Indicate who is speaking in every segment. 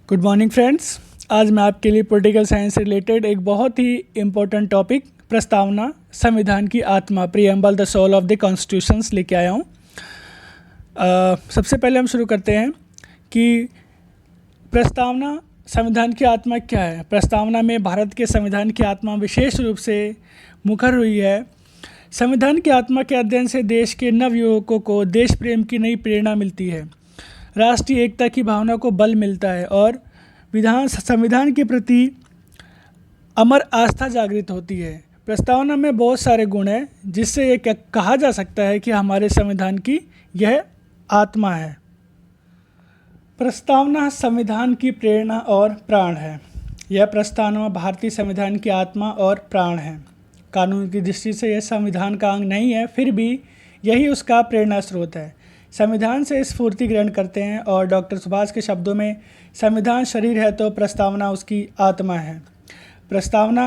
Speaker 1: Good morning friends. आज मैं आपके लिए पॉलिटिकल साइंस से रिलेटेड एक बहुत ही इम्पोर्टेंट टॉपिक प्रस्तावना संविधान की आत्मा preamble the soul of the constitutions लेके आया हूँ। सबसे पहले हम शुरू करते हैं कि प्रस्तावना संविधान की आत्मा क्या है। प्रस्तावना में भारत के संविधान की आत्मा विशेष रूप से मुखर हुई है। संविधान की आत्मा के अध्ययन से देश के नवयुवकों को देश प्रेम की नई प्रेरणा मिलती है, राष्ट्रीय एकता की भावना को बल मिलता है और संविधान के प्रति अमर आस्था जागृत होती है। प्रस्तावना में बहुत सारे गुण हैं जिससे ये कहा जा सकता है कि हमारे संविधान की यह आत्मा है। प्रस्तावना संविधान की प्रेरणा और प्राण है। यह प्रस्तावना भारतीय संविधान की आत्मा और प्राण है। कानून की दृष्टि से यह संविधान का अंग नहीं है, फिर भी यही उसका प्रेरणा स्रोत है। संविधान से स्फूर्ति ग्रहण करते हैं और डॉक्टर सुभाष के शब्दों में संविधान शरीर है तो प्रस्तावना उसकी आत्मा है। प्रस्तावना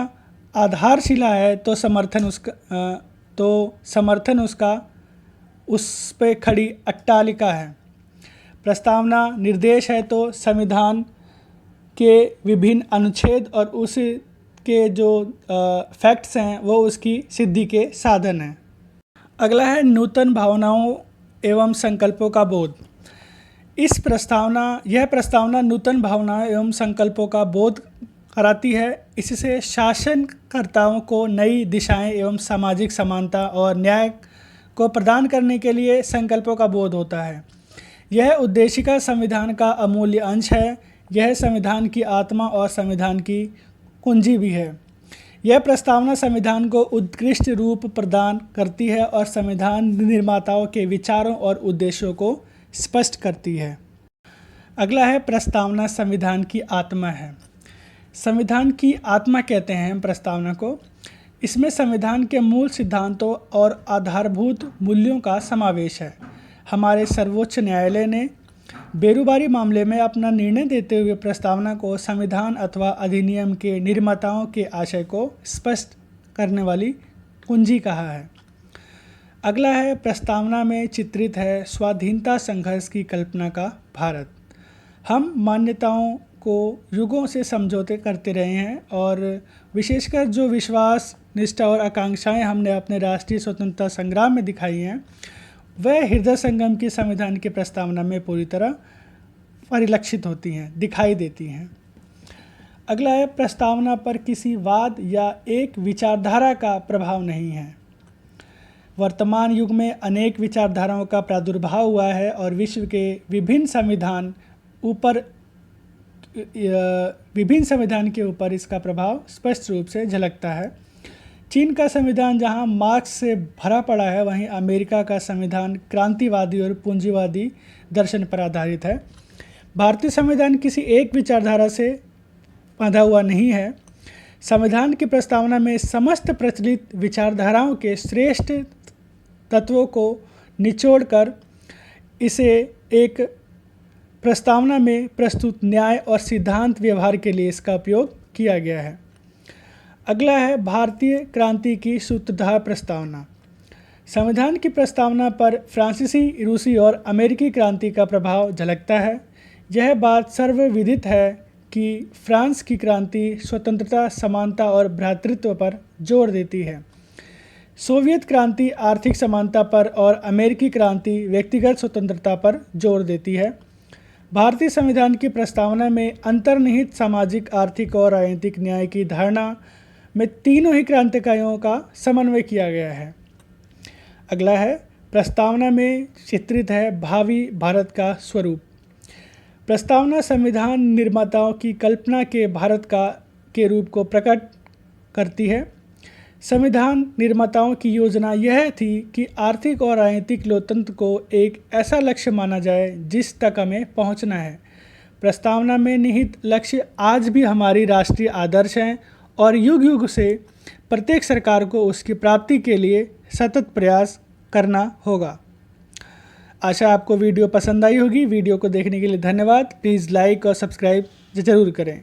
Speaker 1: आधारशिला है तो समर्थन उसका उस पे खड़ी अट्टालिका है। प्रस्तावना निर्देश है तो संविधान के विभिन्न अनुच्छेद और उसके जो फैक्ट्स हैं वो उसकी सिद्धि के साधन हैं। अगला है नूतन भावनाओं एवं संकल्पों का बोध। यह प्रस्तावना नूतन भावनाओं एवं संकल्पों का बोध कराती है। इससे शासनकर्ताओं को नई दिशाएं एवं सामाजिक समानता और न्याय को प्रदान करने के लिए संकल्पों का बोध होता है। यह उद्देशिका संविधान का अमूल्य अंश है। यह संविधान की आत्मा और संविधान की कुंजी भी है। यह प्रस्तावना संविधान को उत्कृष्ट रूप प्रदान करती है और संविधान निर्माताओं के विचारों और उद्देश्यों को स्पष्ट करती है। अगला है प्रस्तावना संविधान की आत्मा है। संविधान की आत्मा कहते हैं प्रस्तावना को। इसमें संविधान के मूल सिद्धांतों और आधारभूत मूल्यों का समावेश है। हमारे सर्वोच्च न्यायालय ने बेरोजगारी मामले में अपना निर्णय देते हुए प्रस्तावना को संविधान अथवा अधिनियम के निर्माताओं के आशय को स्पष्ट करने वाली कुंजी कहा है। अगला है प्रस्तावना में चित्रित है स्वाधीनता संघर्ष की कल्पना का भारत। हम मान्यताओं को युगों से समझौते करते रहे हैं और विशेषकर जो विश्वास, निष्ठा और आकांक्षाएं हमने अपने राष्ट्रीय स्वतंत्रता संग्राम में दिखाई हैं वह हृदय संगम की संविधान की प्रस्तावना में पूरी तरह परिलक्षित होती हैं, दिखाई देती हैं। अगला है प्रस्तावना पर किसी वाद या एक विचारधारा का प्रभाव नहीं है। वर्तमान युग में अनेक विचारधाराओं का प्रादुर्भाव हुआ है और विश्व के विभिन्न संविधान के ऊपर इसका प्रभाव स्पष्ट रूप से झलकता है। चीन का संविधान जहां मार्क्स से भरा पड़ा है, वहीं अमेरिका का संविधान क्रांतिवादी और पूंजीवादी दर्शन पर आधारित है। भारतीय संविधान किसी एक विचारधारा से बंधा हुआ नहीं है। संविधान की प्रस्तावना में समस्त प्रचलित विचारधाराओं के श्रेष्ठ तत्वों को निचोड़कर इसे एक प्रस्तावना में प्रस्तुत न्याय और सिद्धांत व्यवहार के लिए इसका उपयोग किया गया है। अगला है भारतीय क्रांति की सूत्रधार प्रस्तावना। संविधान की प्रस्तावना पर फ्रांसीसी, रूसी और अमेरिकी क्रांति का प्रभाव झलकता है। यह बात सर्वविदित है कि फ्रांस की क्रांति स्वतंत्रता, समानता और भ्रातृत्व पर जोर देती है। सोवियत क्रांति आर्थिक समानता पर और अमेरिकी क्रांति व्यक्तिगत स्वतंत्रता पर जोर देती है। भारतीय संविधान की प्रस्तावना में अंतर्निहित सामाजिक, आर्थिक और राजनीतिक न्याय की धारणा में तीनों ही क्रांतिकारियों का समन्वय किया गया है। अगला है प्रस्तावना में चित्रित है भावी भारत का स्वरूप। प्रस्तावना संविधान निर्माताओं की कल्पना के भारत के रूप को प्रकट करती है। संविधान निर्माताओं की योजना यह थी कि आर्थिक और राजनीतिक लोकतंत्र को एक ऐसा लक्ष्य माना जाए जिस तक हमें पहुंचना है। प्रस्तावना में निहित लक्ष्य आज भी हमारी राष्ट्रीय आदर्श हैं और युग युग से प्रत्येक सरकार को उसकी प्राप्ति के लिए सतत प्रयास करना होगा। आशा आपको वीडियो पसंद आई होगी। वीडियो को देखने के लिए धन्यवाद। प्लीज़ लाइक और सब्सक्राइब ज़रूर करें।